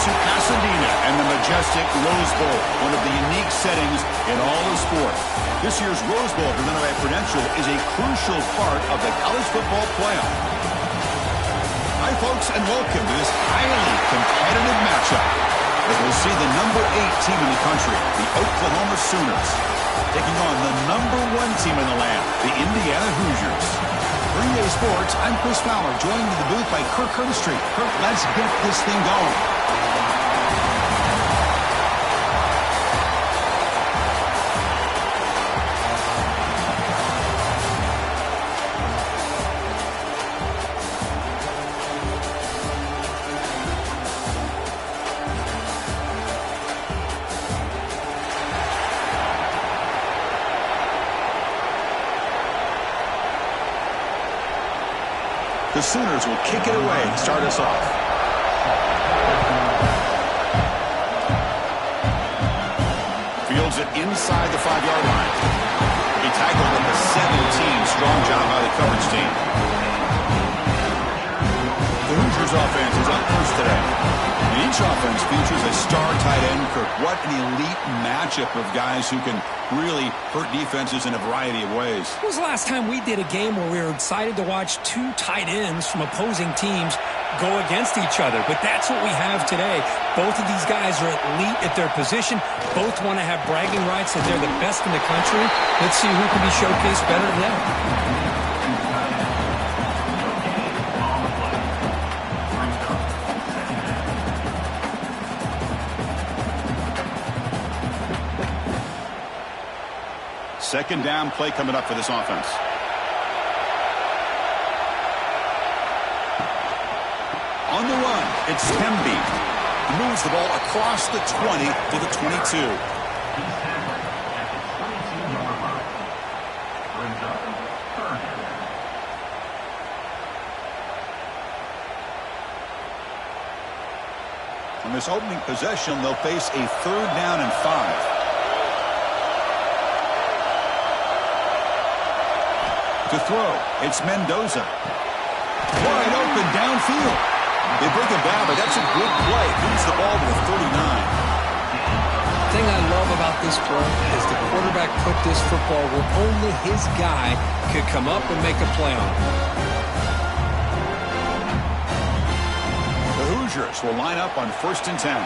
to Pasadena and the majestic Rose Bowl, one of the unique settings in all of sport. This year's Rose Bowl, presented by Prudential, is a crucial part of the college football playoff. Hi, folks, and welcome to this highly competitive matchup, as we'll see the number 8 team in the country, the Oklahoma Sooners, taking on the number 1 team in the land, the Indiana Hoosiers. For EA Sports, I'm Chris Fowler, joined in the booth by Kirk Herbstreit. Kirk, let's get this thing going. The Sooners will kick it away and start us off. Fields it inside the 5-yard line. He tackled at the 17. Strong job by the coverage team. The Hoosiers offense is up first today. And each offense features a star tight end. Kirk, what an elite matchup of guys who can really hurt defenses in a variety of ways. When was the last time we did a game where we were excited to watch 2 tight ends from opposing teams go against each other? But that's what we have today. Both of these guys are elite at their position. Both want to have bragging rights that they're the best in the country. Let's see who can be showcased better than them. Second down play coming up for this offense. On the run, it's CFB. Moves the ball across the 20 to the 22. On this opening possession, they'll face a 3rd down and 5. To throw, it's Mendoza. Wide open downfield. They bring him down, but that's a good play. Moves the ball to the 39. The thing I love about this play is the quarterback put this football where only his guy could come up and make a play on it. The Hoosiers will line up on 1st and 10.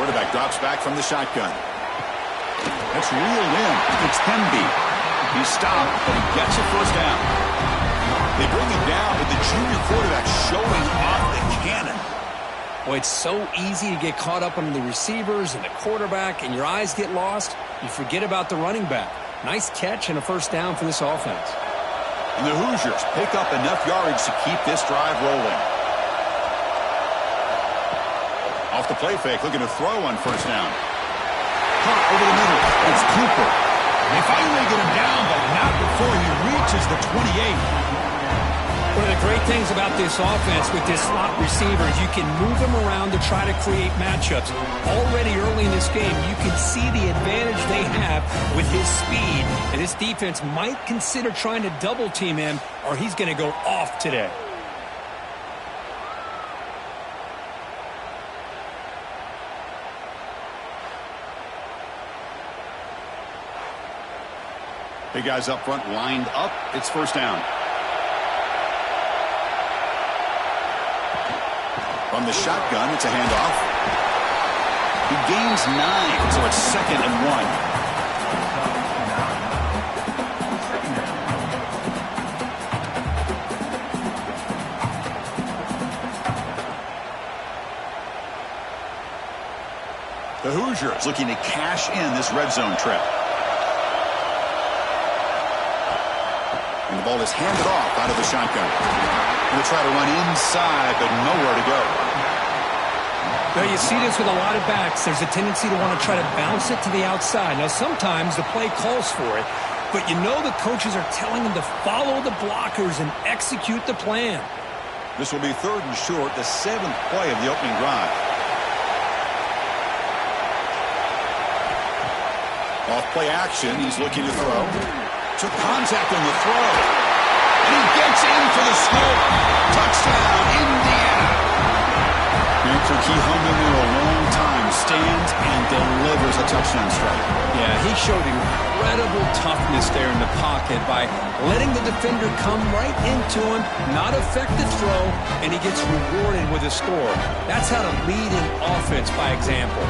Quarterback drops back from the shotgun. That's reeled in. It's CFB. He's stopped, but he gets a 1st down. They bring him down with the junior quarterback showing off the cannon. Boy, it's so easy to get caught up on the receivers and the quarterback, and your eyes get lost. You forget about the running back. Nice catch and a 1st down for this offense. And the Hoosiers pick up enough yardage to keep this drive rolling. Off the play fake, looking to throw on 1st down. Over the middle, it's Cooper. They finally get him down, but not before he reaches the 28. One of the great things about this offense with this slot receivers, you can move them around to try to create matchups. Already early in this game, you can see the advantage they have with his speed. And this defense might consider trying to double team him, or he's going to go off today. Big guys up front lined up. It's 1st down. From the shotgun, it's a handoff. He gains 9, so it's 2nd and 1. The Hoosiers looking to cash in this red zone trip. And the ball is handed off out of the shotgun. Going to try to run inside, but nowhere to go. Well, you see this with a lot of backs. There's a tendency to want to try to bounce it to the outside. Now, sometimes the play calls for it, but you know the coaches are telling them to follow the blockers and execute the plan. This will be 3rd and short, the 7th play of the opening drive. Off play action, he's looking to throw. Took contact on the throw. And he gets in for the score. Touchdown, Indiana. So he hung in there a long time, stands and delivers a touchdown strike. Yeah, he showed incredible toughness there in the pocket by letting the defender come right into him, not affect the throw, and he gets rewarded with a score. That's how to lead an offense by example.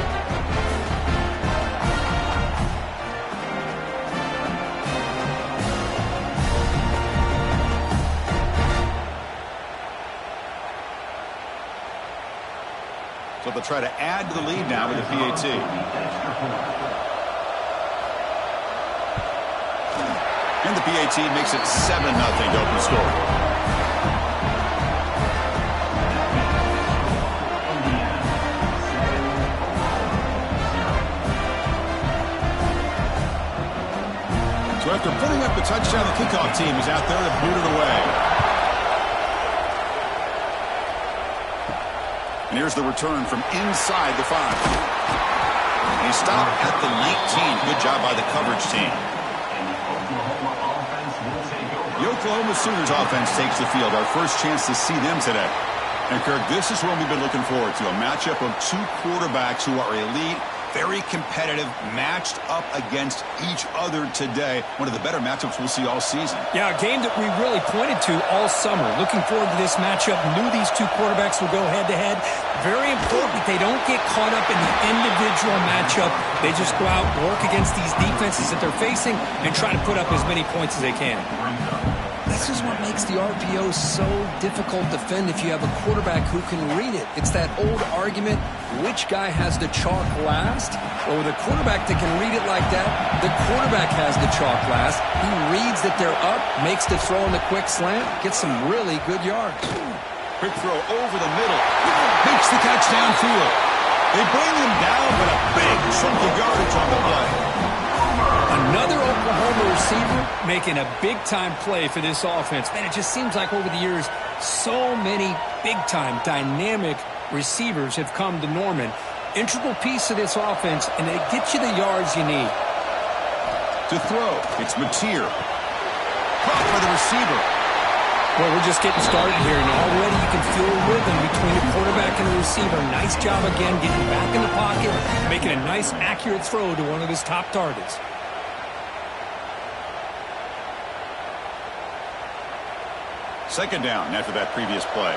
So they'll try to add to the lead now with the PAT. And the PAT makes it 7-0 to open score. So after putting up the touchdown, the kickoff team is out there to boot it away. And here's the return from inside the 5. He stopped at the 19. Good job by the coverage team. The Oklahoma Sooners offense takes the field. Our first chance to see them today. And Kirk, this is what we've been looking forward to. A matchup of two quarterbacks who are elite, very competitive, matched up against each other today. One of the better matchups we'll see all season. Yeah, a game that we really pointed to all summer. Looking forward to this matchup. Knew these two quarterbacks would go head-to-head. Very important they don't get caught up in the individual matchup. They just go out and work against these defenses that they're facing and try to put up as many points as they can. This is what makes the RPO so difficult to defend if you have a quarterback who can read it. It's that old argument, which guy has the chalk last? Well, with a quarterback that can read it like that, the quarterback has the chalk last. He reads that they're up, makes the throw in the quick slant, gets some really good yards. Quick throw over the middle. Makes the catch downfield. They bring him down, but a big chunk of yardage on the play. Another Oklahoma receiver making a big-time play for this offense. Man, it just seems like over the years, so many big-time, dynamic receivers have come to Norman. Integral piece of this offense, and they get you the yards you need. To throw, it's Mateer. Caught by the receiver. Well, we're just getting started here, and already you can feel a rhythm between the quarterback and the receiver. Nice job again getting back in the pocket, making a nice, accurate throw to one of his top targets. Second down after that previous play.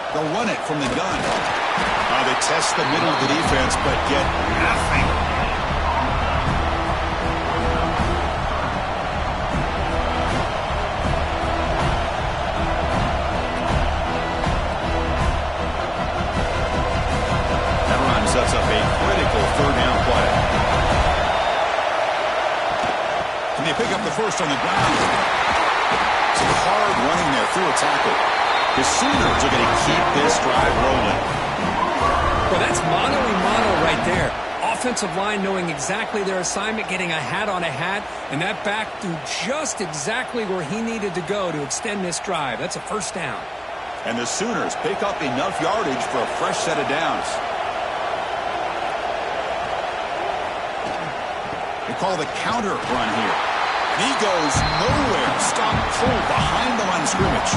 They'll run it from the gun. They test the middle of the defense, but get nothing. That run sets up a critical third down play. They pick up the first on the ground. Some hard running there through a tackle. The Sooners are going to keep this drive rolling. Well, that's mono-a-mono right there. Offensive line knowing exactly their assignment, getting a hat on a hat, and that back through just exactly where he needed to go to extend this drive. That's a first down. And the Sooners pick up enough yardage for a fresh set of downs. They call the counter run here. He goes nowhere. Stop pull behind the line of scrimmage.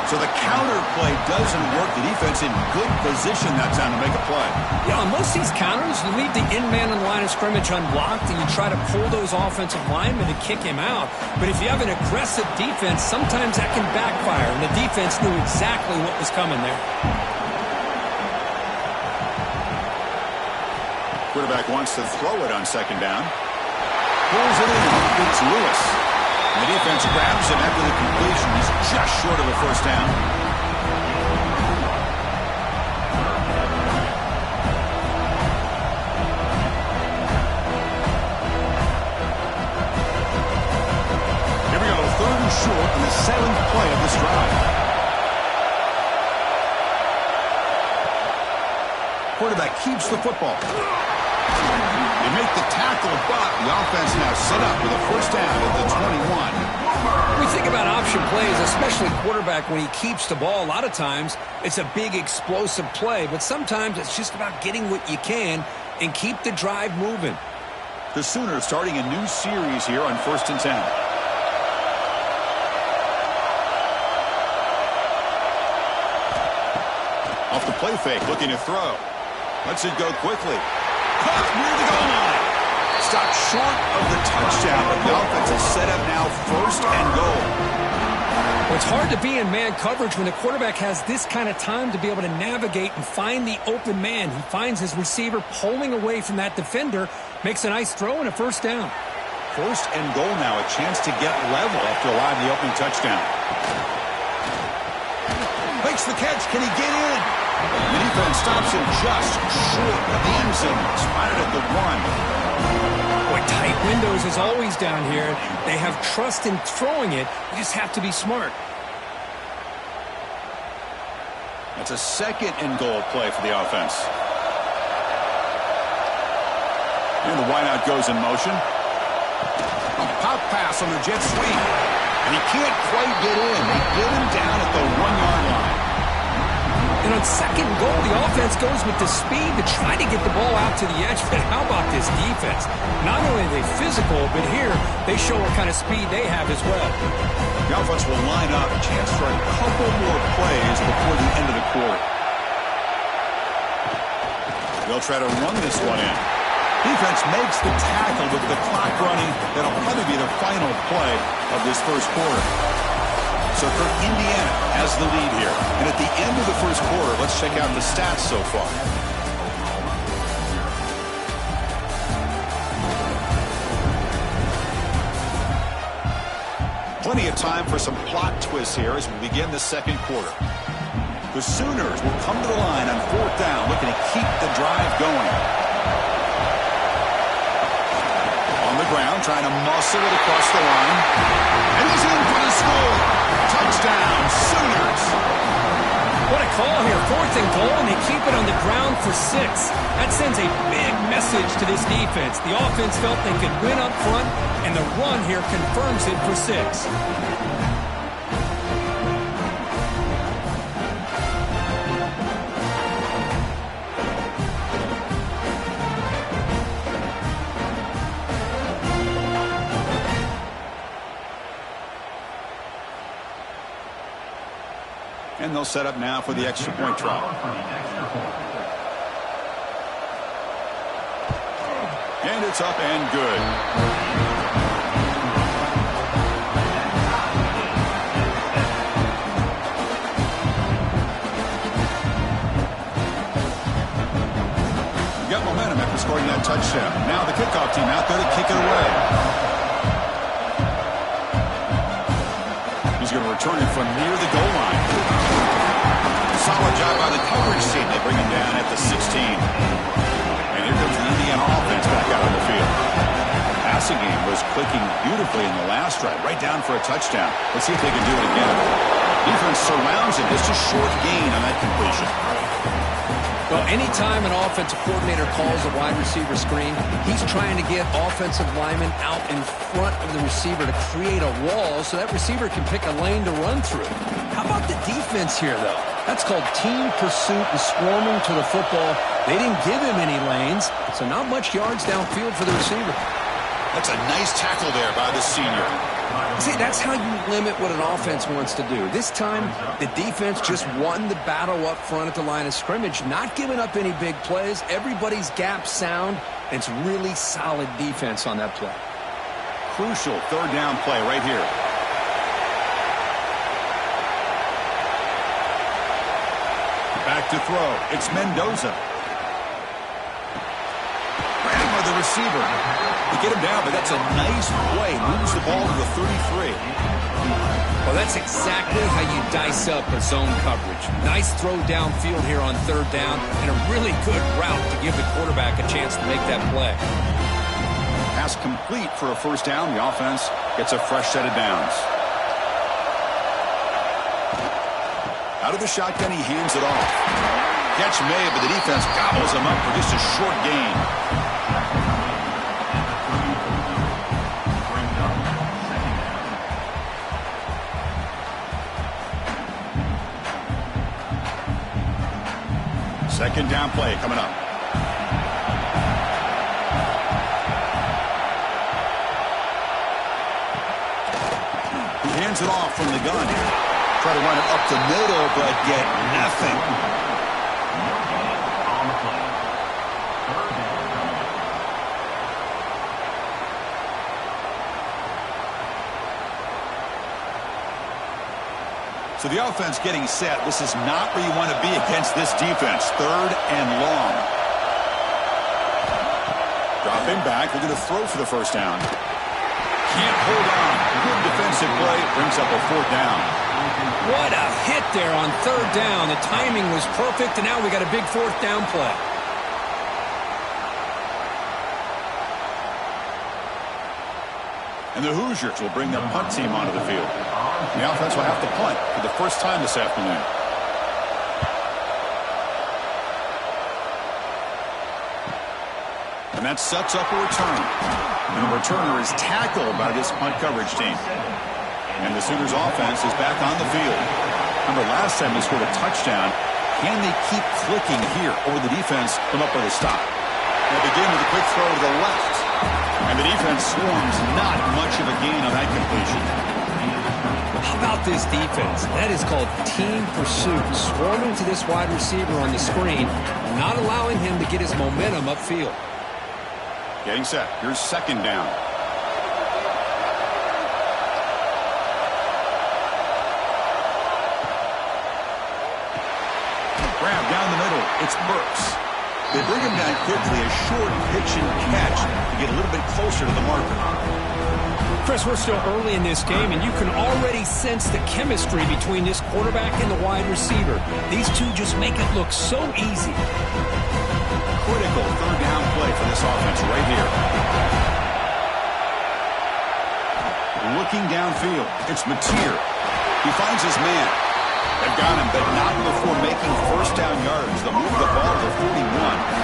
So the counter play doesn't work. The defense in good position that time to make a play. Yeah, on most of these counters, you leave the in-man on the line of scrimmage unblocked, and you try to pull those offensive linemen to kick him out. But if you have an aggressive defense, sometimes that can backfire, and the defense knew exactly what was coming there. Quarterback wants to throw it on second down. Pulls it in. It's Lewis. And the defense grabs him after the completion. He's just short of a first down. Here we go. Third and short on the 7th play of this drive. Quarterback keeps the football. They make the tackle, but the offense now set up with a first down at the 21. We think about option plays, especially quarterback when he keeps the ball. A lot of times, it's a big explosive play, but sometimes it's just about getting what you can and keep the drive moving. The Sooners starting a new series here on 1st and 10. Off the play fake, looking to throw. Lets it go quickly. Caught near the goal line. Stopped short of the touchdown, but the offense is set up now 1st and goal. Well, it's hard to be in man coverage when the quarterback has this kind of time to be able to navigate and find the open man. He finds his receiver pulling away from that defender, makes a nice throw and a 1st down. 1st and goal now, a chance to get level after allowing the opening touchdown. Makes the catch. Can he get in? The defense stops him just short of the end zone. Spotted at the 1. Boy, tight windows is always down here. They have trust in throwing it. You just have to be smart. That's a 2nd and goal play for the offense. And the wideout goes in motion. A pop pass on the jet sweep. And he can't quite get in. They get him down at the 1-yard line. And on 2nd and goal, the offense goes with the speed to try to get the ball out to the edge. But how about this defense? Not only are they physical, but here they show what kind of speed they have as well. The offense will line up. A chance for a couple more plays before the end of the quarter. They'll try to run this one in. Defense makes the tackle with the clock running. That'll probably be the final play of this 1st quarter. So for Indiana has the lead here. And at the end of the 1st quarter, let's check out the stats so far. Plenty of time for some plot twists here as we begin the 2nd quarter. The Sooners will come to the line on 4th down, looking to keep the drive going. On the ground, trying to muscle it across the line. And he's in for the score. Touchdown, Sooners. What a call here. 4th and goal, and they keep it on the ground for 6. That sends a big message to this defense. The offense felt they could win up front, and the run here confirms it for 6. And they'll set up now for the extra point try. And it's up and good. Got momentum after scoring that touchdown. Now the kickoff team out there to kick it away. He's going to return it from near the goal line. Solid job by the coverage team. They bring him down at the 16. And here comes the Indiana offense back out on the field. Passing game was clicking beautifully in the last drive, right down for a touchdown. Let's see if they can do it again. Defense surrounds him. Just a short gain on that completion. Well, anytime an offensive coordinator calls a wide receiver screen, he's trying to get offensive linemen out in front of the receiver to create a wall so that receiver can pick a lane to run through. How about the defense here, though? That's called team pursuit and swarming to the football. They didn't give him any lanes, so not much yards downfield for the receiver. That's a nice tackle there by the senior. See, that's how you limit what an offense wants to do. This time, the defense just won the battle up front at the line of scrimmage, not giving up any big plays. Everybody's gap sound, and it's really solid defense on that play. Crucial 3rd down play right here. Back to throw. It's Mendoza. Ran with the receiver. They get him down, but that's a nice play. Moves the ball to the 33. Well, that's exactly how you dice up a zone coverage. Nice throw downfield here on 3rd down, and a really good route to give the quarterback a chance to make that play. Pass complete for a 1st down. The offense gets a fresh set of downs. Out of the shotgun, he hands it off. Catch made, but the defense gobbles him up for just a short gain. Second down play coming up. He hands it off from the gun. Try to run it up the middle, but get nothing. On the play. Third down coming up. So the offense getting set. This is not where you want to be against this defense. Third and long. Dropping back. Looking to throw for the first down. Can't hold on. Good defensive play. Brings up a fourth down. What a hit there on third down. The timing was perfect, and now we got a big fourth down play. And the Hoosiers will bring the punt team onto the field. The offense will have to punt for the first time this afternoon. And that sets up a return. And the returner is tackled by this punt coverage team. And the Sooners offense is back on the field. Remember last time they scored a touchdown. Can they keep clicking here, or will the defense come up with a stop? They begin with a quick throw to the left. And the defense swarms. Not much of a gain on that completion. How about this defense? That is called team pursuit. Swarming to this wide receiver on the screen, not allowing him to get his momentum upfield. Getting set. Here's second down. Grab down the middle. It's Burks. They bring him down quickly. A short pitch and catch to get a little bit closer to the marker. Chris, we're still early in this game, and you can already sense the chemistry between this quarterback and the wide receiver. These two just make it look so easy. Critical third down play for this offense right here. Looking downfield. It's Mateer. He finds his man. They've got him, but not before making first down yards. They'll move the ball to 41.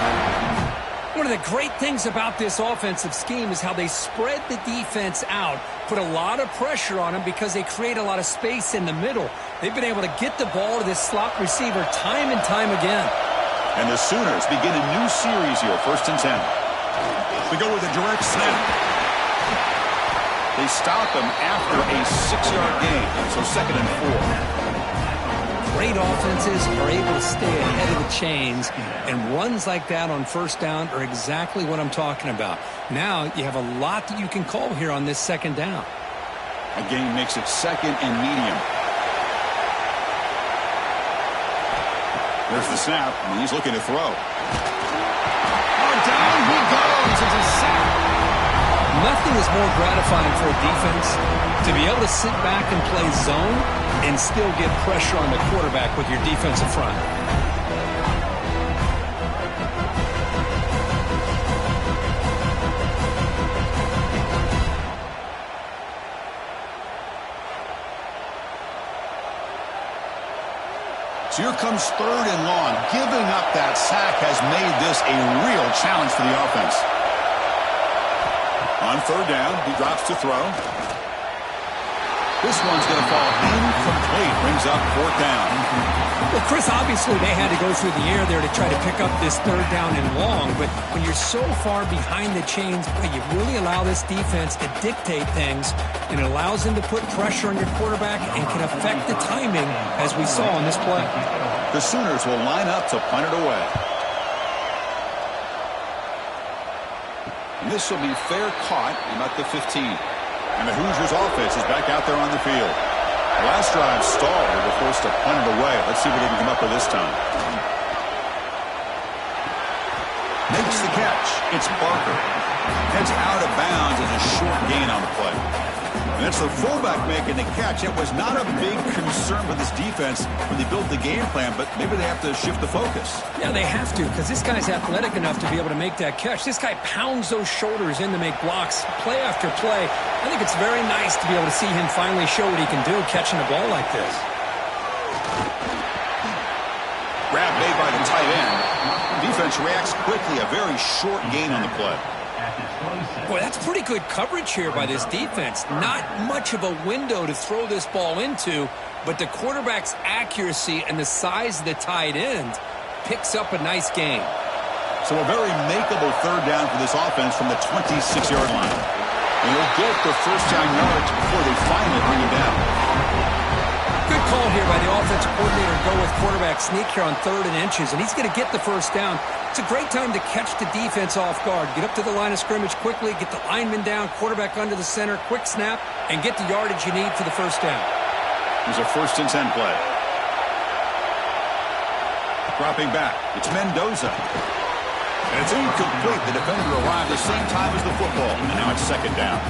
One of the great things about this offensive scheme is how they spread the defense out, put a lot of pressure on them because they create a lot of space in the middle. They've been able to get the ball to this slot receiver time and time again. And the Sooners begin a new series here, 1st and 10. We go with a direct snap. They stop him after a 6-yard gain, so 2nd and 4. Great offenses are able to stay ahead of the chains, and runs like that on first down are exactly what I'm talking about. Now you have a lot that you can call here on this second down. Again, makes it 2nd and medium. There's the snap, and he's looking to throw. Oh, down he goes. It's a sack. Nothing is more gratifying for a defense to be able to sit back and play zone and still get pressure on the quarterback with your defensive front. So here comes 3rd and long. Giving up that sack has made this a real challenge for the offense. On 3rd down, he drops to throw. This one's going to fall incomplete. Brings up 4th down. Well, Chris, obviously they had to go through the air there to try to pick up this 3rd down and long, but when you're so far behind the chains, you really allow this defense to dictate things, and it allows them to put pressure on your quarterback and can affect the timing, as we saw on this play. The Sooners will line up to punt it away. And this will be fair caught about the 15. And the Hoosiers offense is back out there on the field. The last drive stalled. They were forced to punt it away. Let's see what they can come up with this time. Makes the catch. It's Barker. Heads out of bounds as a short gain on the play. And that's the fullback making the catch. It was not a big concern for this defense when they built the game plan, but maybe they have to shift the focus. Yeah, they have to, because this guy's athletic enough to be able to make that catch. This guy pounds those shoulders in to make blocks play after play. I think it's very nice to be able to see him finally show what he can do catching a ball like this. Grab made by the tight end. Defense reacts quickly. A very short gain on the play. Boy, that's pretty good coverage here by this defense. Not much of a window to throw this ball into, but the quarterback's accuracy and the size of the tight end picks up a nice gain. So a very makeable 3rd down for this offense from the 26-yard line. And they'll get the first down yards before they finally bring him down. Good call here by the offensive coordinator to go with quarterback sneak here on 3rd and inches, and he's going to get the first down. It's a great time to catch the defense off guard. Get up to the line of scrimmage quickly, get the lineman down, quarterback under the center, quick snap, and get the yardage you need for the first down. Here's a 1st and 10 play. Dropping back, it's Mendoza. And it's incomplete. The defender arrived the same time as the football, and now it's 2nd down.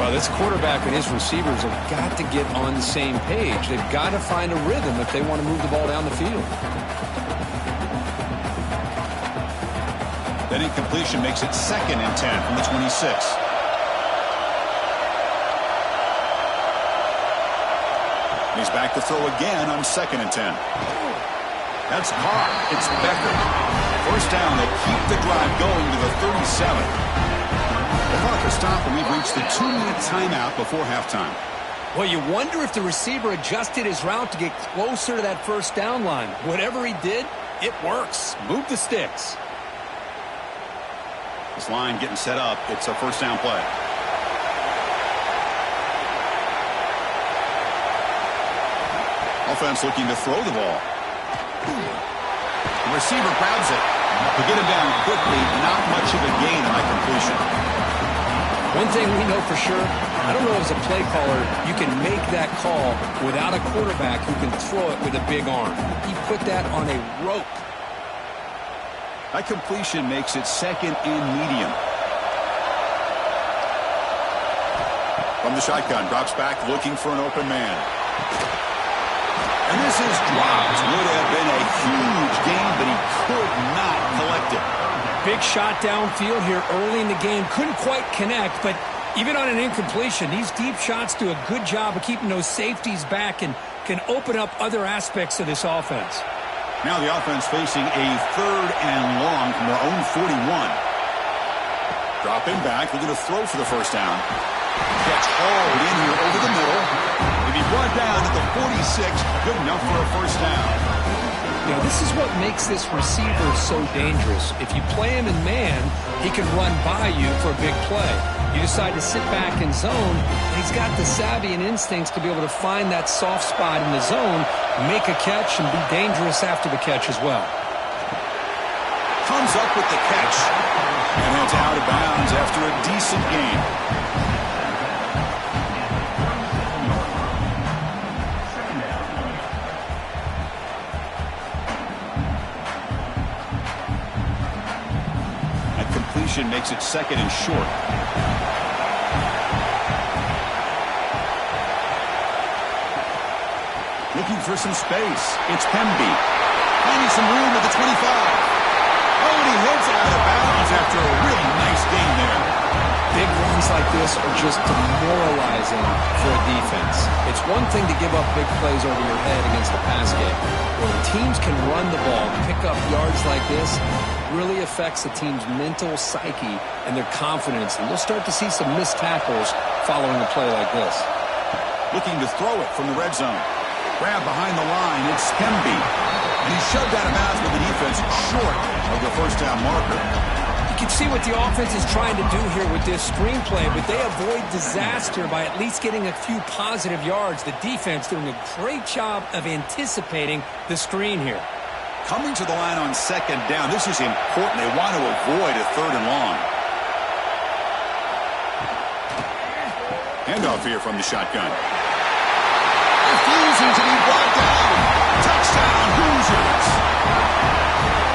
Well, this quarterback and his receivers have got to get on the same page. They've got to find a rhythm if they want to move the ball down the field. That incompletion makes it 2nd and 10 from the 26. He's back to throw again on 2nd and 10. That's caught. It's Becker. First down. They keep the drive going to the 37. The clock has stopped, and we've reached the 2-minute timeout before halftime. Well, you wonder if the receiver adjusted his route to get closer to that first down line. Whatever he did, it works. Move the sticks. This line getting set up. It's a first down play. Offense looking to throw the ball. The receiver grabs it. To get him down quickly, not much of a gain on that completion. One thing we know for sure, I don't know as a play caller, you can make that call without a quarterback who can throw it with a big arm. He put that on a rope. That completion makes it 2nd and medium. From the shotgun, drops back looking for an open man. And this is dropped. Would have been a huge gain, but he could not collect it. Big shot downfield here early in the game. Couldn't quite connect, but even on an incompletion, these deep shots do a good job of keeping those safeties back and can open up other aspects of this offense. Now the offense facing a 3rd and long from their own 41. Dropping back, looking to throw for the first down. Gets hauled in here over the middle. If he brought down at the 46, good enough for a first down. You know, this is what makes this receiver so dangerous. If you play him in man, he can run by you for a big play. You decide to sit back in zone, and he's got the savvy and instincts to be able to find that soft spot in the zone, make a catch, and be dangerous after the catch as well. Comes up with the catch, and it's out of bounds after a decent gain. Makes it 2nd and short. Looking for some space. It's Pemby. Finding some room at the 25. Oh, and he heads out of bounds after a really nice gain there. Big runs like this are just demoralizing for a defense. It's one thing to give up big plays over your head against the pass game. When teams can run the ball, pick up yards like this, really affects the team's mental psyche and their confidence. And we'll start to see some missed tackles following a play like this. Looking to throw it from the red zone. Grab behind the line. It's Pemby. And he's shoved out of bounds with the defense short of the first down marker. You can see what the offense is trying to do here with this screenplay, but they avoid disaster by at least getting a few positive yards. The defense doing a great job of anticipating the screen here. Coming to the line on 2nd down. This is important. They want to avoid a 3rd and long. Handoff here from the shotgun. Refusing to be brought down. Touchdown, Hoosiers.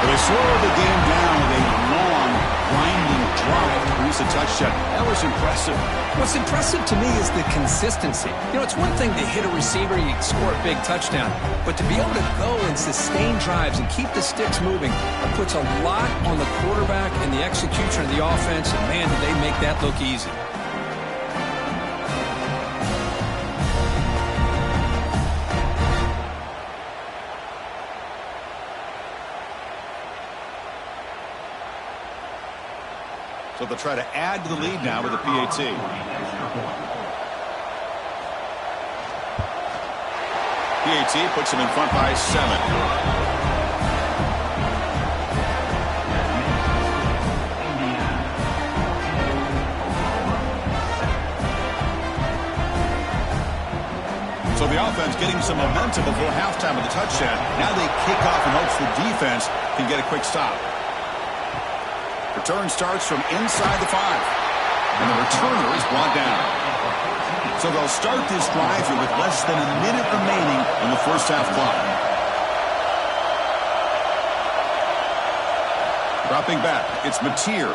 They slowed the game down with a long, winding drive to produce a touchdown. That was impressive. What's impressive to me is the consistency. You know, it's one thing to hit a receiver, you score a big touchdown, but to be able to go and sustain drives and keep the sticks moving, it puts a lot on the quarterback and the execution of the offense, and man, did they make that look easy. So they'll try to add to the lead now with a PAT. PAT puts them in front by 7. So the offense getting some momentum before halftime with the touchdown. Now they kick off in hopes the defense can get a quick stop. Return starts from inside the 5. And the returner is brought down. So they'll start this drive here with less than a minute remaining on the first half clock. Dropping back, it's Mateer.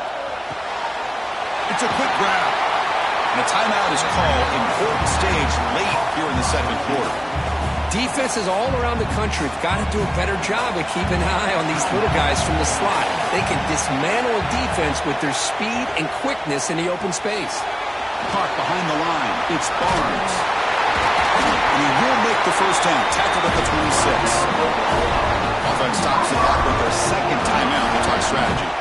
It's a quick grab. And a timeout is called. Important stage late here in the second quarter. Defenses all around the country have got to do a better job of keeping an eye on these little guys from the slot. They can dismantle a defense with their speed and quickness in the open space. Caught behind the line. It's Barnes. And he will make the first down. Tackled at the 26. Offense stops the clock with their second timeout. The tuck strategy.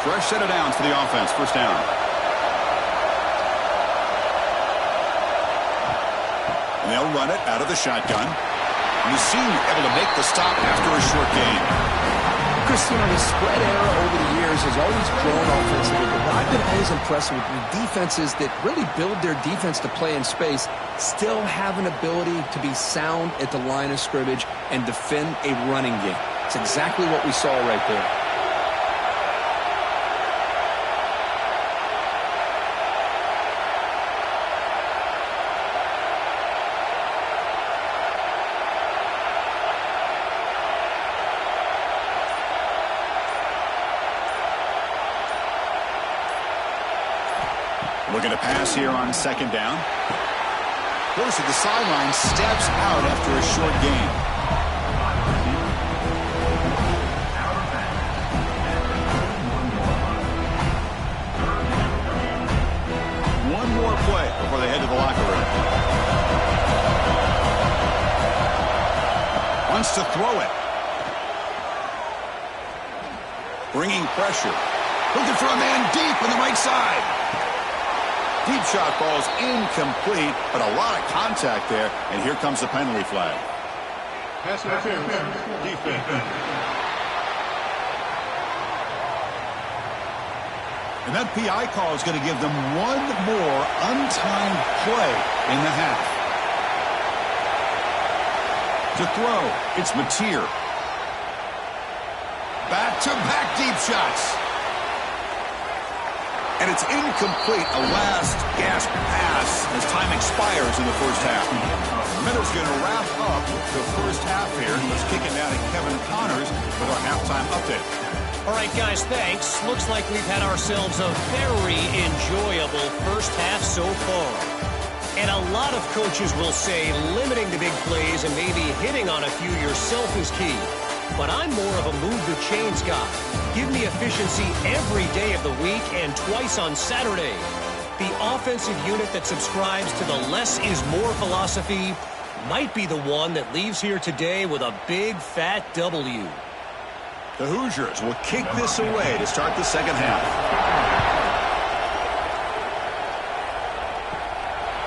Fresh set of downs for the offense. First down. And they'll run it out of the shotgun. And the senior able to make the stop after a short gain. Chris, the spread era over the years has always grown offensively, but what I've been always impressed with the defenses that really build their defense to play in space still have an ability to be sound at the line of scrimmage and defend a running game. It's exactly what we saw right there. Looking to pass here on second down. Goes to the sideline, steps out after a short gain. One more play before they head to the locker room. Wants to throw it. Bringing pressure. Looking for a man deep on the right side. Deep shot ball's incomplete, but a lot of contact there, and here comes the penalty flag. Pass interference, defense. And that PI call is going to give them one more untimed play in the half. To throw, it's Mateer. Back-to-back deep shots. And it's incomplete, a last-gasp pass as time expires in the first half. Miller's going to wrap up the first half here. Let's kick it down to Kevin Connors with our halftime update. All right, guys, thanks. Looks like we've had ourselves a very enjoyable first half so far. And a lot of coaches will say limiting the big plays and maybe hitting on a few yourself is key. But I'm more of a move the chains guy. Give me efficiency every day of the week and twice on Saturday. The offensive unit that subscribes to the less is more philosophy might be the one that leaves here today with a big fat W. The Hoosiers will kick this away to start the second half.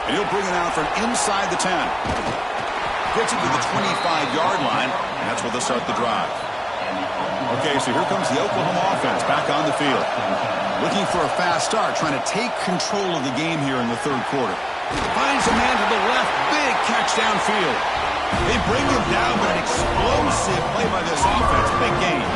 And he'll bring it out from inside the 10. Gets it to the 25-yard line, and that's where they'll start the drive. Okay, so here comes the Oklahoma offense back on the field. Looking for a fast start, trying to take control of the game here in the third quarter. Finds a man to the left, big catch downfield. They bring him down, but an explosive play by this offense, big gain.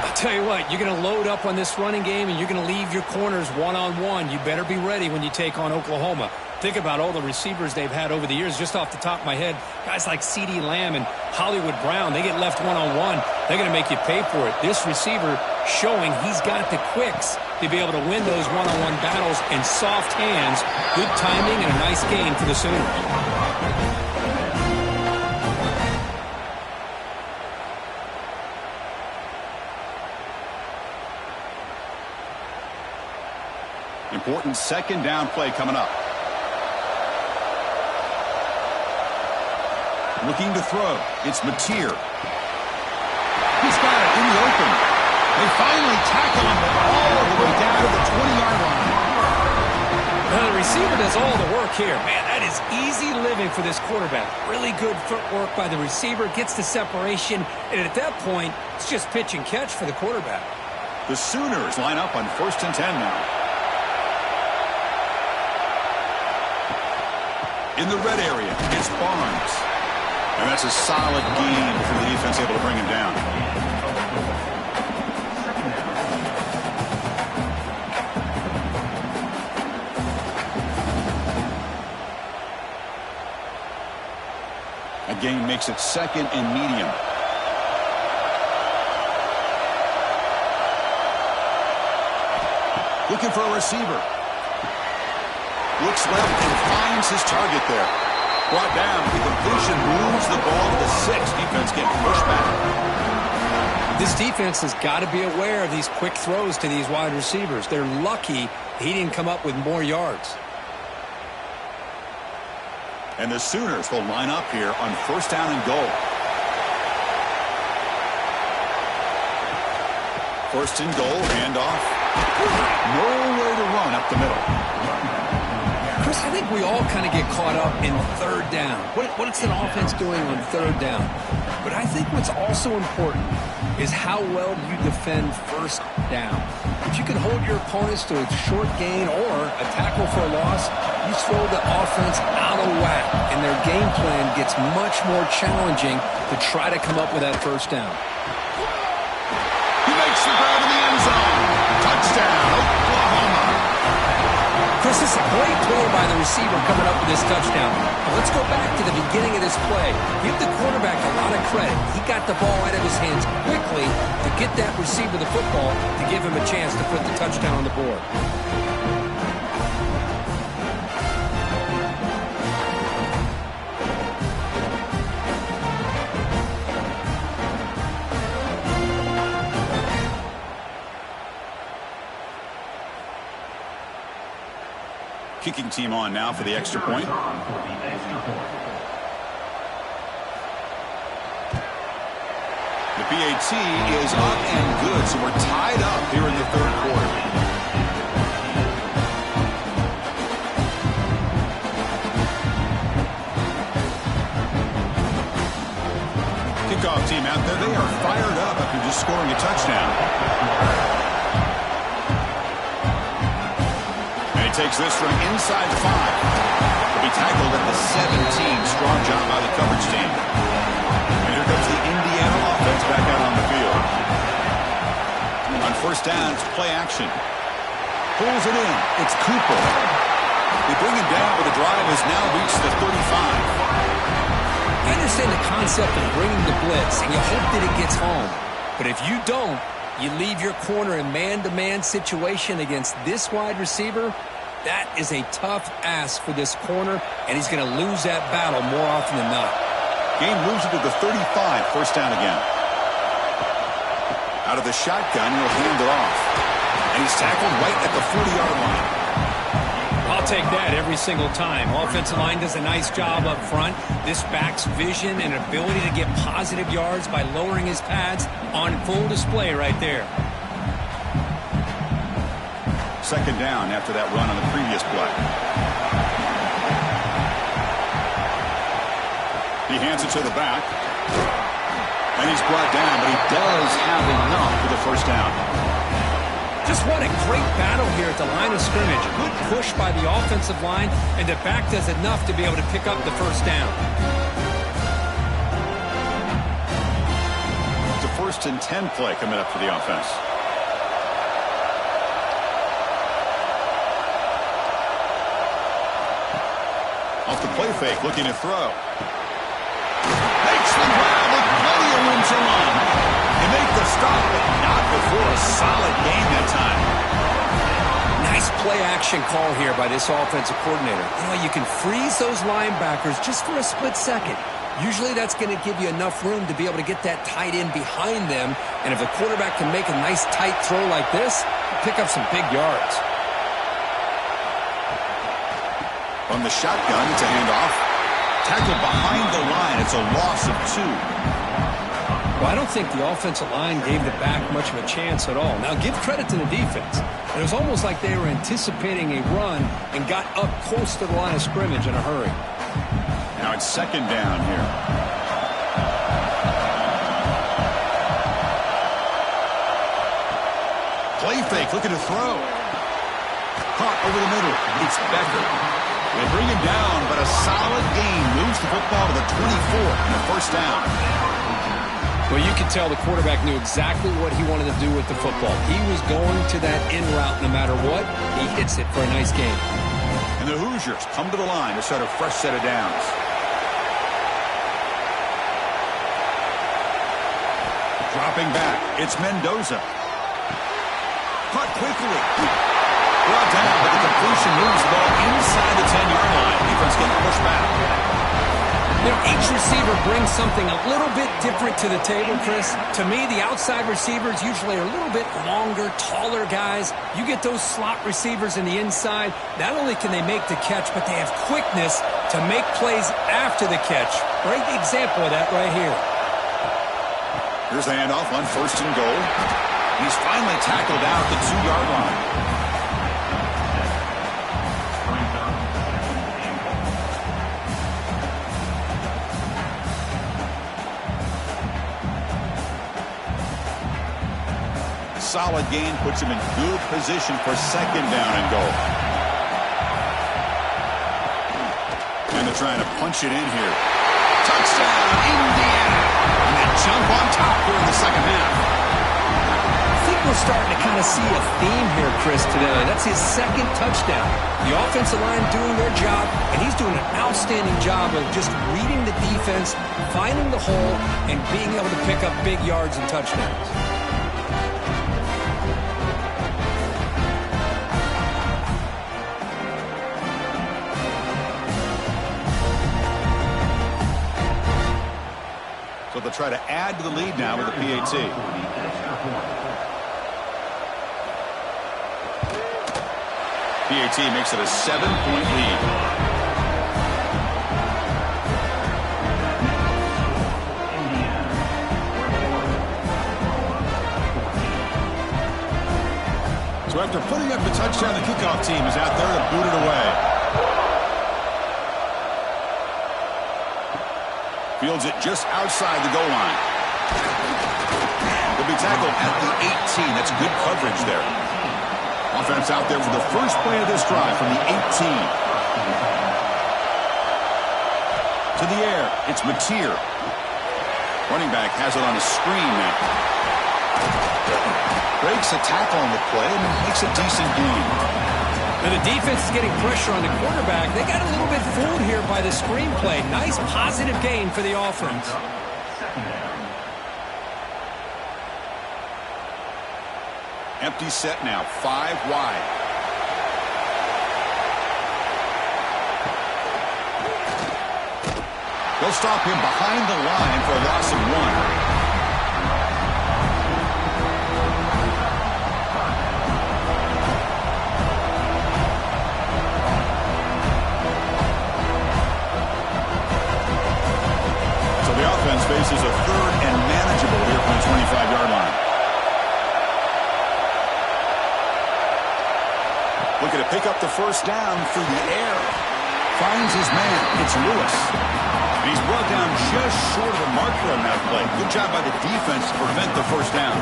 I'll tell you what, you're going to load up on this running game, and you're going to leave your corners one-on-one. You better be ready when you take on Oklahoma. Think about all the receivers they've had over the years. Just off the top of my head, guys like C.D. Lamb and Hollywood Brown, they get left one-on-one. They're going to make you pay for it. This receiver showing he's got the quicks to be able to win those one-on-one battles in soft hands. Good timing and a nice gain for the Sooners. Important second down play coming up. Looking to throw. It's Mateer. He's got it in the open. They finally tackle him all the way down to the 20-yard line. Now the receiver does all the work here. Man, that is easy living for this quarterback. Really good footwork by the receiver. Gets the separation. And at that point, it's just pitch and catch for the quarterback. The Sooners line up on 1st and 10 now. In the red area, it's Barnes. And that's a solid gain for the defense able to bring him down. A gain makes it 2nd and medium. Looking for a receiver. Looks left and finds his target there. Brought down. The completion moves the ball to the 6. Defense getting pushed back. This defense has got to be aware of these quick throws to these wide receivers. They're lucky he didn't come up with more yards. And the Sooners will line up here on 1st down and goal. 1st and goal, handoff. Nowhere to run up the middle. Chris, I think we all kind of get caught up in 3rd down. What's an offense doing on 3rd down? But I think what's also important is how well you defend 1st down. If you can hold your opponents to a short gain or a tackle for a loss, you throw the offense out of whack, and their game plan gets much more challenging to try to come up with that 1st down. He makes the grab in the end zone. Touchdown, Oklahoma. Chris, this is a great play by the receiver coming up with this touchdown. Now let's go back to the beginning of this play. Give the quarterback a lot of credit. He got the ball out of his hands quickly to get that receiver the football to give him a chance to put the touchdown on the board. Kicking team on now for the extra point. The PAT is up and good, so we're tied up here in the 3rd quarter. Kickoff team out there, they are fired up after just scoring a touchdown. Takes this from inside 5. He'll be tackled at the 17. Strong job by the coverage team. And here comes the Indiana offense back out on the field. On 1st down, it's play action. Pulls it in. It's Cooper. They bring him down, but the drive has now reached the 35. I understand the concept of bringing the blitz, and you hope that it gets home. But if you don't, you leave your corner in man-to-man situation against this wide receiver. That is a tough ask for this corner, and he's going to lose that battle more often than not. Game moves it to the 35, 1st down again. Out of the shotgun, he'll hand it off. And he's tackled right at the 40-yard line. I'll take that every single time. Offensive line does a nice job up front. This back's vision and ability to get positive yards by lowering his pads on full display right there. 2nd down after that run on the previous play. He hands it to the back. And he's brought down, but he does have enough for the 1st down. Just what a great battle here at the line of scrimmage. Good push by the offensive line, and the back does enough to be able to pick up the 1st down. It's a 1st and 10 play coming up for the offense. Off the play fake, looking to throw. Makes the grab with plenty of room to run. They make the stop, but not before a solid gain that time. Nice play-action call here by this offensive coordinator. You know, you can freeze those linebackers just for a split second. Usually that's going to give you enough room to be able to get that tight end behind them. And if the quarterback can make a nice tight throw like this, pick up some big yards. On the shotgun, it's a handoff. Tackled behind the line. It's a loss of 2. Well, I don't think the offensive line gave the back much of a chance at all. Now, give credit to the defense. It was almost like they were anticipating a run and got up close to the line of scrimmage in a hurry. Now it's 2nd down here. Play fake, looking to throw. Caught over the middle. It's Becker. They bring him down, but a solid gain moves the football to the 24 and a first down. Well, you can tell the quarterback knew exactly what he wanted to do with the football. He was going to that in route no matter what. He hits it for a nice gain. And the Hoosiers come to the line to start a fresh set of downs. Dropping back, it's Mendoza. Caught quickly. Brought down, but the completion moves the ball inside the 10-yard line. Defense getting pushed back. You know, each receiver brings something a little bit different to the table, Chris. To me, the outside receivers usually are a little bit longer, taller guys. You get those slot receivers in the inside, not only can they make the catch, but they have quickness to make plays after the catch. Great example of that right here. Here's the handoff on first and goal. He's finally tackled out at the 2-yard line. Solid gain puts him in good position for second down and goal. And they're trying to punch it in here. Touchdown, Indiana! And they jump on top here in the second half. I think we're starting to kind of see a theme here, Chris, today. That's his second touchdown. The offensive line doing their job, and he's doing an outstanding job of just reading the defense, finding the hole, and being able to pick up big yards and touchdowns. So they'll try to add to the lead now with the PAT. PAT makes it a 7-point lead. So after putting up the touchdown, the kickoff team is out there to boot it away. Fields it just outside the goal line. He'll be tackled at the 18. That's good coverage there. Offense out there for the first play of this drive from the 18. To the air, it's Mateer. Running back has it on a screen now. Breaks a tackle on the play and makes a decent gain. Now the defense is getting pressure on the quarterback. They got a little bit fooled here by the screenplay. Nice positive gain for the offense. Empty set now, 5 wide. They'll stop him behind the line for a loss of 1. Faces a third and manageable here from the 25-yard line. Looking to pick up the first down through the air. Finds his man. It's Lewis. And he's brought down just short of the marker on that play. Good job by the defense to prevent the first down.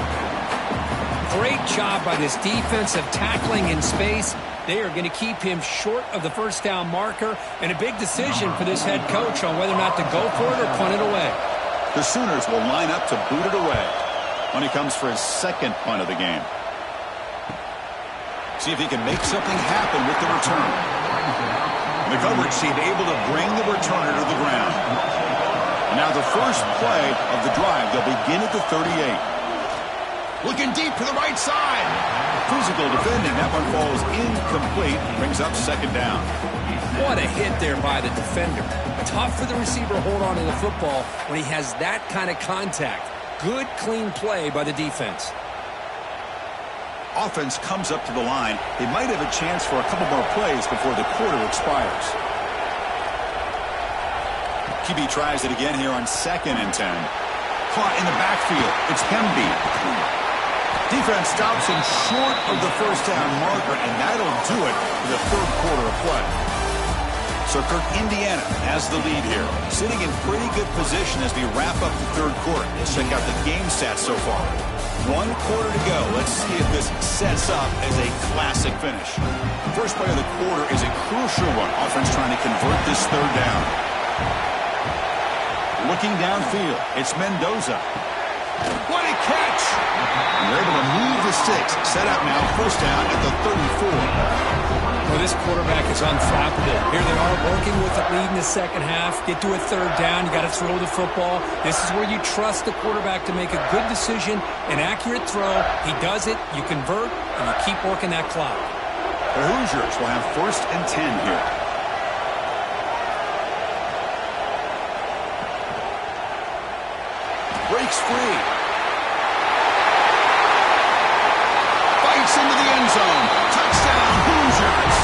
Great job by this defense of tackling in space. They are going to keep him short of the first down marker. And a big decision for this head coach on whether or not to go for it or punt it away. The Sooners will line up to boot it away when he comes for his second punt of the game. See if he can make something happen with the return. The coverage team able to bring the returner to the ground. And now the first play of the drive. They'll begin at the 38. Looking deep to the right side. Physical defending. That one falls incomplete. Brings up second down. What a hit there by the defender. Tough for the receiver to hold on to the football when he has that kind of contact. Good, clean play by the defense. Offense comes up to the line. They might have a chance for a couple more plays before the quarter expires. QB tries it again here on 2nd and 10. Caught in the backfield. It's Hemby. Defense stops him short of the first down marker, and that'll do it for the third quarter of play. So Kirk, Indiana has the lead here, sitting in pretty good position as we wrap up the third quarter. Let's check out the game stats so far. 1 quarter to go. Let's see if this sets up as a classic finish. First play of the quarter is a crucial one. Offense trying to convert this third down. Looking downfield, it's Mendoza. What a catch! And they're able to move the sticks. Set up now, first down at the 34. Well, this quarterback is unflappable. Here they are working with the lead in the second half. Get to a third down. You got to throw the football. This is where you trust the quarterback to make a good decision, an accurate throw. He does it, you convert, and you keep working that clock. The Hoosiers will have first and 10 here. Breaks free. Bites into the end zone. Touchdown, Hoosiers.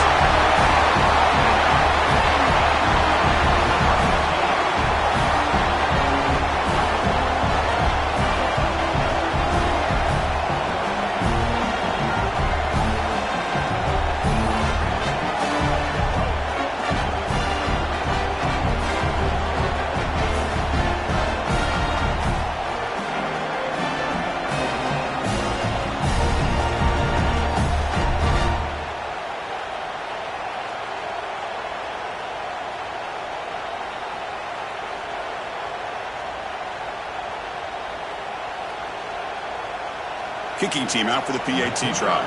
Kicking team out for the PAT try.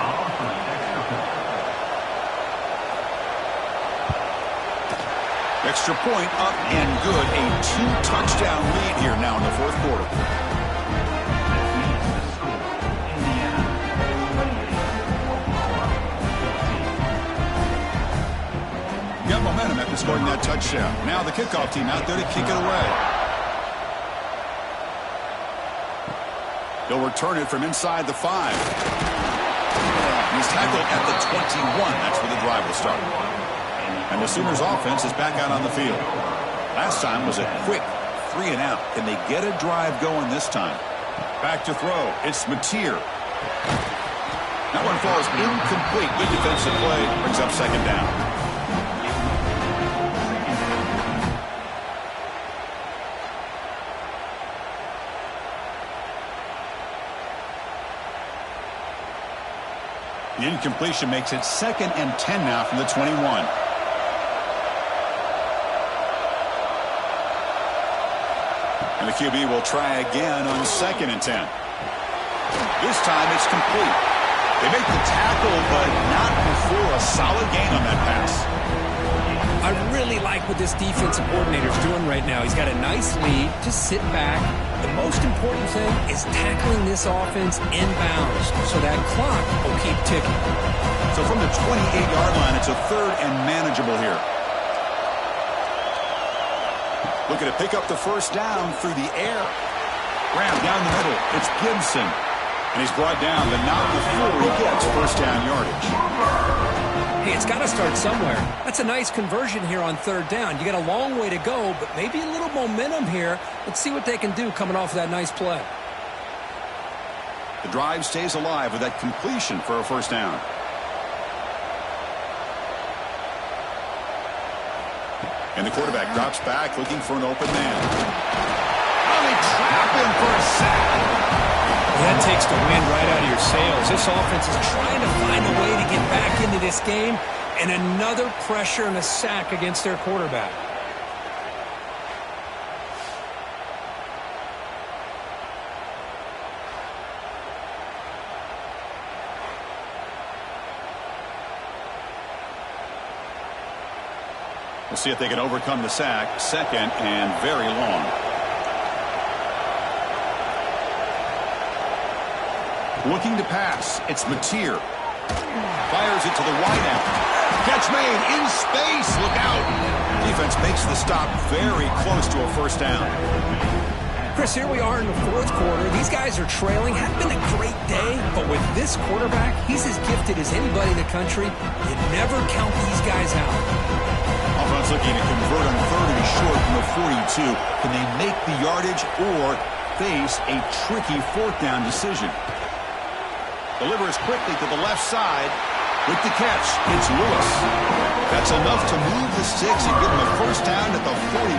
Extra point up and good. A 2-touchdown lead here now in the fourth quarter. Got momentum after scoring that touchdown. Now the kickoff team out there to kick it away. They'll return it from inside the 5. He's tackled at the 21. That's where the drive will start. And the Sooners offense is back out on the field. Last time was a quick 3 and out. Can they get a drive going this time? Back to throw. It's Mateer. That one falls incomplete. Good defensive play. Brings up second down. The incompletion makes it second and 10 now from the 21. And the QB will try again on second and 10. This time it's complete. They make the tackle, but not before a solid gain on that pass. I really like what this defensive coordinator is doing right now. He's got a nice lead. Just sit back. The most important thing is tackling this offense inbounds so that clock will keep ticking. So from the 28-yard line, it's a third and manageable here. Looking to pick up the first down through the air. Graham down the middle. It's Gibson. And he's brought down, but not before he gets first down yardage. Hey, it's got to start somewhere. That's a nice conversion here on third down. You got a long way to go, but maybe a little momentum here. Let's see what they can do coming off of that nice play. The drive stays alive with that completion for a first down. And the quarterback drops back looking for an open man. Oh, they trap him for a sack. That takes the wind right out of your sails. This offense is trying to find a way to get back into this game, and another pressure and a sack against their quarterback. We'll see if they can overcome the sack. Second and very long. Looking to pass. It's Mateer. Fires it to the wideout. Catch made in space. Look out. Defense makes the stop very close to a first down. Chris, here we are in the fourth quarter. These guys are trailing. Hasn't been a great day, but with this quarterback, he's as gifted as anybody in the country. You never count these guys out. Offense looking to convert on third and short from the 42. Can they make the yardage or face a tricky fourth down decision? Delivers quickly to the left side. With the catch, it's Lewis. That's enough to move the sticks and give him a first down at the 41.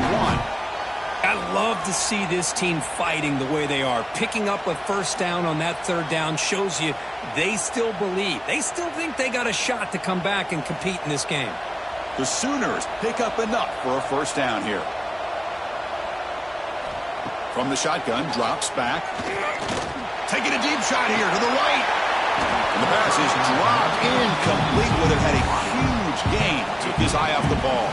I love to see this team fighting the way they are. Picking up a first down on that third down shows you they still believe. They still think they got a shot to come back and compete in this game. The Sooners pick up enough for a first down here. From the shotgun, drops back. Taking a deep shot here to the right. And the pass is dropped incomplete. Would have had a huge gain. Took his eye off the ball.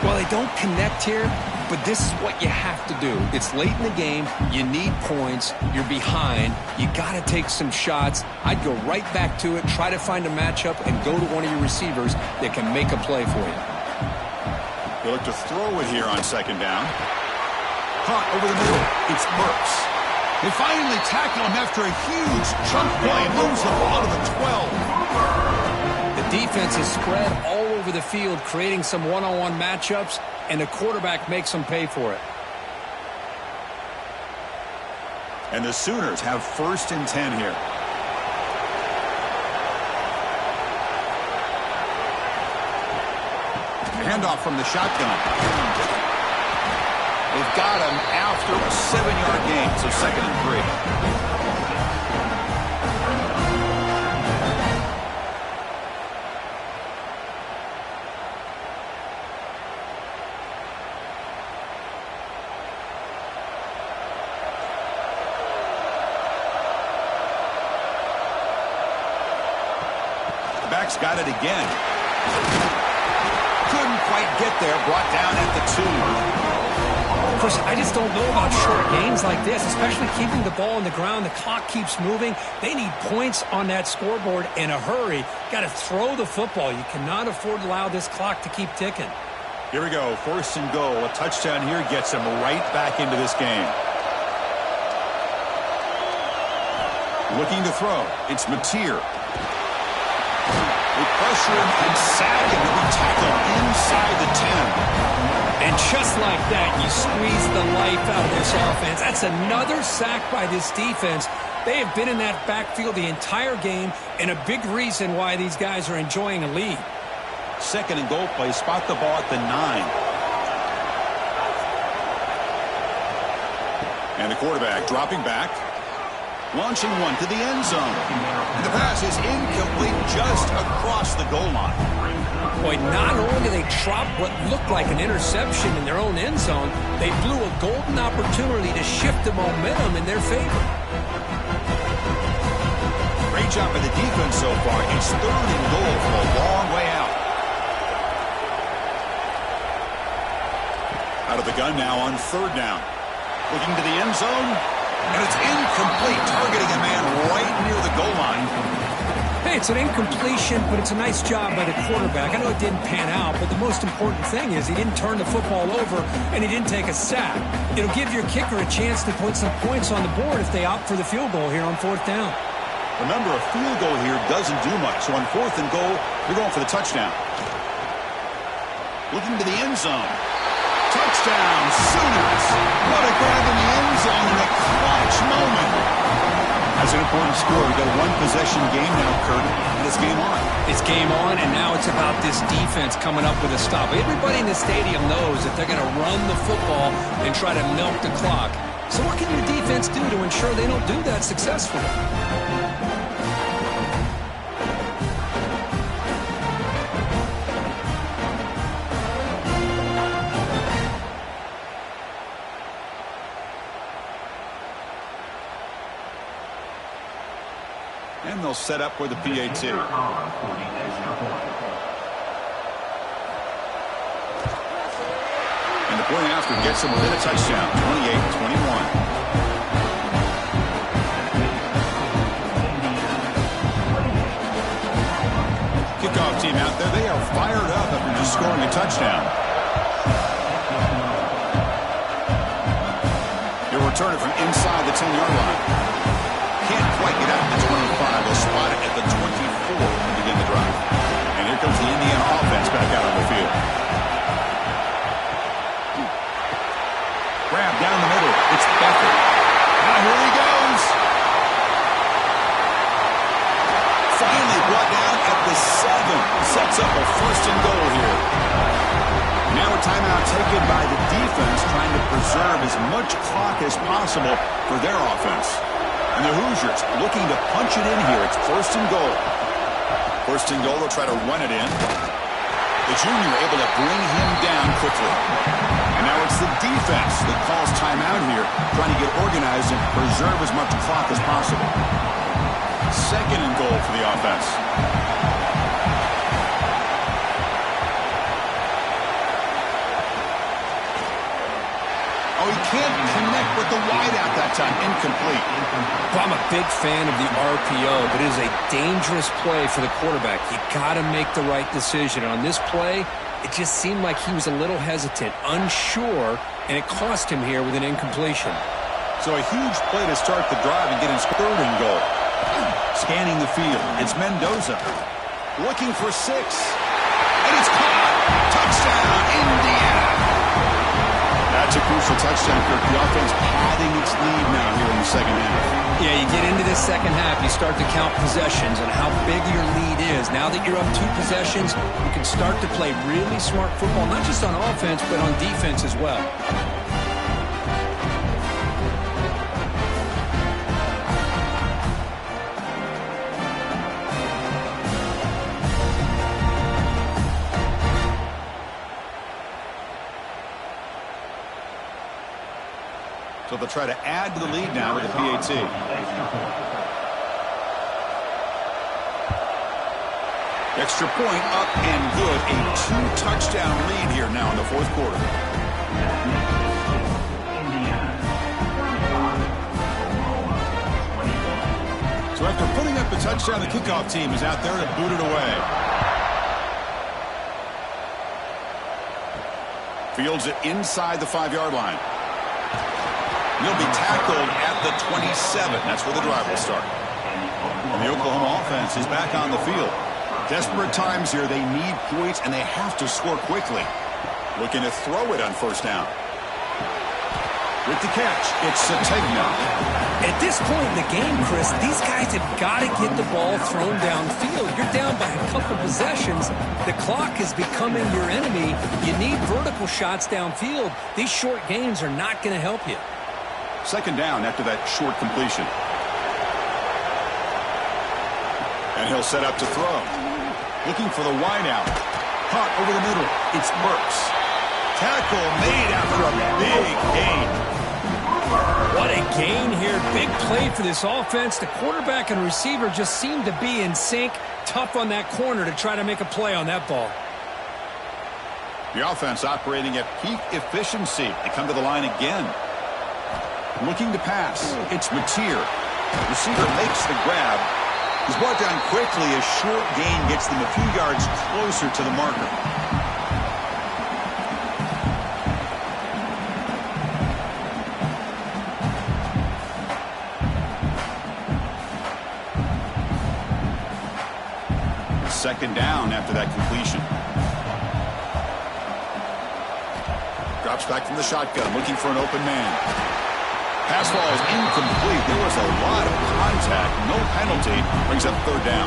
Well, they don't connect here, but this is what you have to do. It's late in the game. You need points. You're behind. You got to take some shots. I'd go right back to it, try to find a matchup, and go to one of your receivers that can make a play for you. They look to throw it here on second down. Hunt over the middle. It's Burks. They finally tackle him after a huge chunk play. Moves the ball to the 12. The defense is spread all over the field, creating some one-on-one matchups, and the quarterback makes them pay for it. And the Sooners have first and 10 here. Handoff from the shotgun. They've got him after a 7-yard gain, so second and 3. Back's got it again. Couldn't quite get there. Brought down at the 2. Chris, I just don't know about short gains like this, especially keeping the ball on the ground. The clock keeps moving. They need points on that scoreboard in a hurry. Got to throw the football. You cannot afford to allow this clock to keep ticking. Here we go. First and goal. A touchdown here gets them right back into this game. Looking to throw. It's Mateer. They pressure him and sack him. He'll be tackled inside the 10. And just like that, you squeeze the life out of this offense. That's another sack by this defense. They have been in that backfield the entire game, and a big reason why these guys are enjoying a lead. Second and goal play. Spot the ball at the 9. And the quarterback dropping back. Launching one to the end zone. And the pass is incomplete just across the goal line. Boy, not only did they drop what looked like an interception in their own end zone, they blew a golden opportunity to shift the momentum in their favor. Great job by the defense so far. It's third and goal from a long way out. Out of the gun now on third down. Looking to the end zone. And it's incomplete, targeting a man right near the goal line. Hey, it's an incompletion, but it's a nice job by the quarterback. I know it didn't pan out, but the most important thing is he didn't turn the football over and he didn't take a sack. It'll give your kicker a chance to put some points on the board if they opt for the field goal here on fourth down. Remember, a field goal here doesn't do much. So on fourth and goal, you're going for the touchdown. Looking to the end zone. Touchdown, Sooners. What a grab in the end zone in a clutch moment. That's an important score. We've got a one-possession game now, Kurt, and it's game on. It's game on, and now it's about this defense coming up with a stop. Everybody in the stadium knows that they're going to run the football and try to milk the clock. So what can your defense do to ensure they don't do that successfully? And they'll set up for the PAT. And the point after gets him within a touchdown, 28-21. Kickoff team out there, they are fired up after just scoring a touchdown. He'll return it from inside the 10-yard line. Can't quite get out to the 25. They'll spot it at the 24 to begin the drive. And here comes the Indiana offense back out on the field. Grab down the middle. It's Becker. Now here he goes. Finally brought down at the preserve as much clock as possible for their offense. And the Hoosiers looking to punch it in here. It's first and goal. First and goal, they'll try to run it in. The junior able to bring him down quickly. And now it's the defense that calls timeout here, trying to get organized and preserve as much clock as possible. Second and goal for the offense. Oh, he can't connect with the wideout that time. Incomplete. Well, I'm a big fan of the RPO, but it is a dangerous play for the quarterback. You got to make the right decision. On this play, it just seemed like he was a little hesitant, unsure, and it cost him here with an incompletion. So a huge play to start the drive and get his third and goal. Scanning the field, it's Mendoza. Looking for 6. And it's caught. Touchdown, Indiana. That's a crucial touchdown, Kirk. The offense padding its lead now here in the second half. Yeah, you get into this second half, you start to count possessions and how big your lead is. Now that you're up 2 possessions, you can start to play really smart football, not just on offense, but on defense as well. So they'll try to add to the lead now with the PAT. Extra point up and good. A 2-touchdown lead here now in the fourth quarter. So after putting up the touchdown, the kickoff team is out there to boot it away. Fields it inside the 5-yard line. He'll be tackled at the 27. That's where the drive will start. And the Oklahoma offense is back on the field. Desperate times here. They need points, and they have to score quickly. Looking to throw it on first down. With the catch, it's Sategna. At this point in the game, Chris, these guys have got to get the ball thrown downfield. You're down by a couple possessions. The clock is becoming your enemy. You need vertical shots downfield. These short gains are not going to help you. Second down after that short completion. And he'll set up to throw. Looking for the wideout. Caught over the middle. It's Burks. Tackle made after a big gain. What a gain here. Big play for this offense. The quarterback and receiver just seem to be in sync. Tough on that corner to try to make a play on that ball. The offense operating at peak efficiency. They come to the line again. Looking to pass. It's Mateer. Receiver makes the grab. He's brought down quickly. A short gain gets them a few yards closer to the marker. Second down after that completion. Drops back from the shotgun, looking for an open man. Pass ball is incomplete. There was a lot of contact. No penalty. Brings up third down.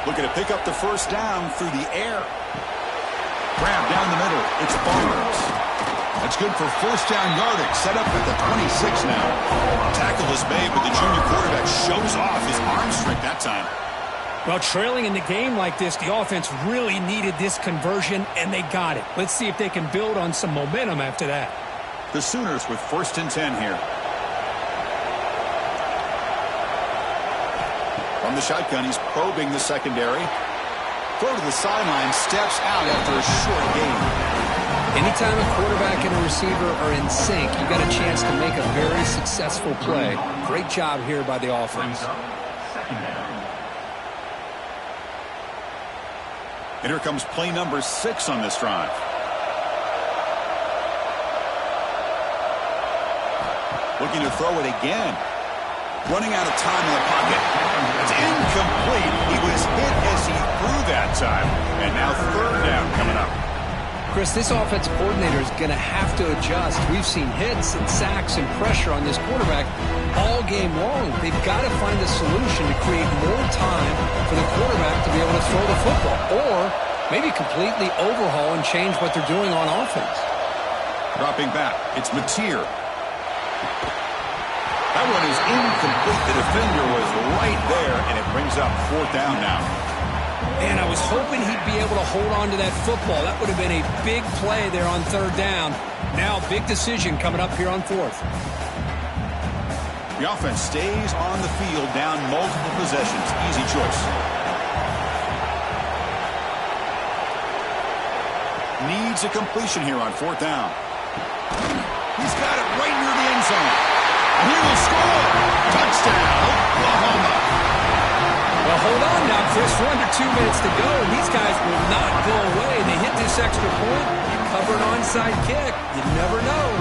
Looking to pick up the first down through the air. Grab down the middle. It's Barnes. That's good for first down yardage. Set up at the 26 now. Tackle is made, but the junior quarterback shows off his arm strength that time. Well, trailing in the game like this, the offense really needed this conversion, and they got it. Let's see if they can build on some momentum after that. The Sooners with first and 10 here. From the shotgun, he's probing the secondary. Throw to the sideline, steps out after a short gain. Anytime a quarterback and a receiver are in sync, you got a chance to make a very successful play. Great job here by the offense. And here comes play number 6 on this drive. Looking to throw it again. Running out of time in the pocket. It's incomplete. He was hit as he threw that time. And now third down coming up. Chris, this offensive coordinator is going to have to adjust. We've seen hits and sacks and pressure on this quarterback all game long. They've got to find a solution to create more time for the quarterback to be able to throw the football, or maybe completely overhaul and change what they're doing on offense. Dropping back, it's Mateer. That one is incomplete. The defender was right there, and it brings up 4th down now. Man, I was hoping he'd be able to hold on to that football. That would have been a big play there on 3rd down. Now, big decision coming up here on 4th. The offense stays on the field down multiple possessions. Easy choice. Needs a completion here on 4th down. He's got it right near the end zone. And he will score. Touchdown, Oklahoma. Well, hold on now, Chris. We're under 2 minutes to go, and these guys will not go away. They hit this extra point. You cover an onside kick. You never know.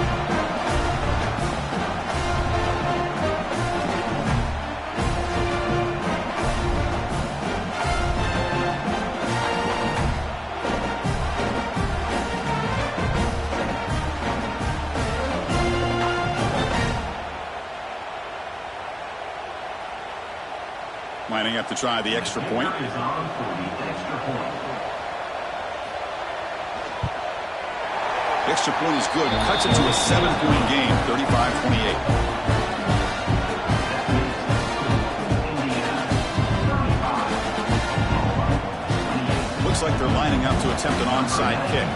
Lining up to try the extra point. Extra point is good. Cuts it to a 7-point game, 35-28. Looks like they're lining up to attempt an onside kick.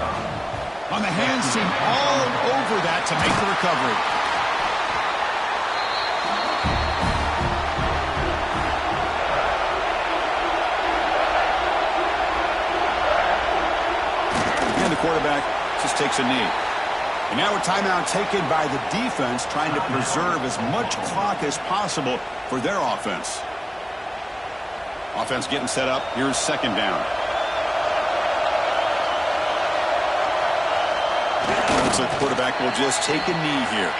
On the hands team all over that to make the recovery. The quarterback just takes a knee. And now a timeout taken by the defense, trying to preserve as much clock as possible for their offense. Offense getting set up. Here's 2nd down. Looks like the quarterback will just take a knee here.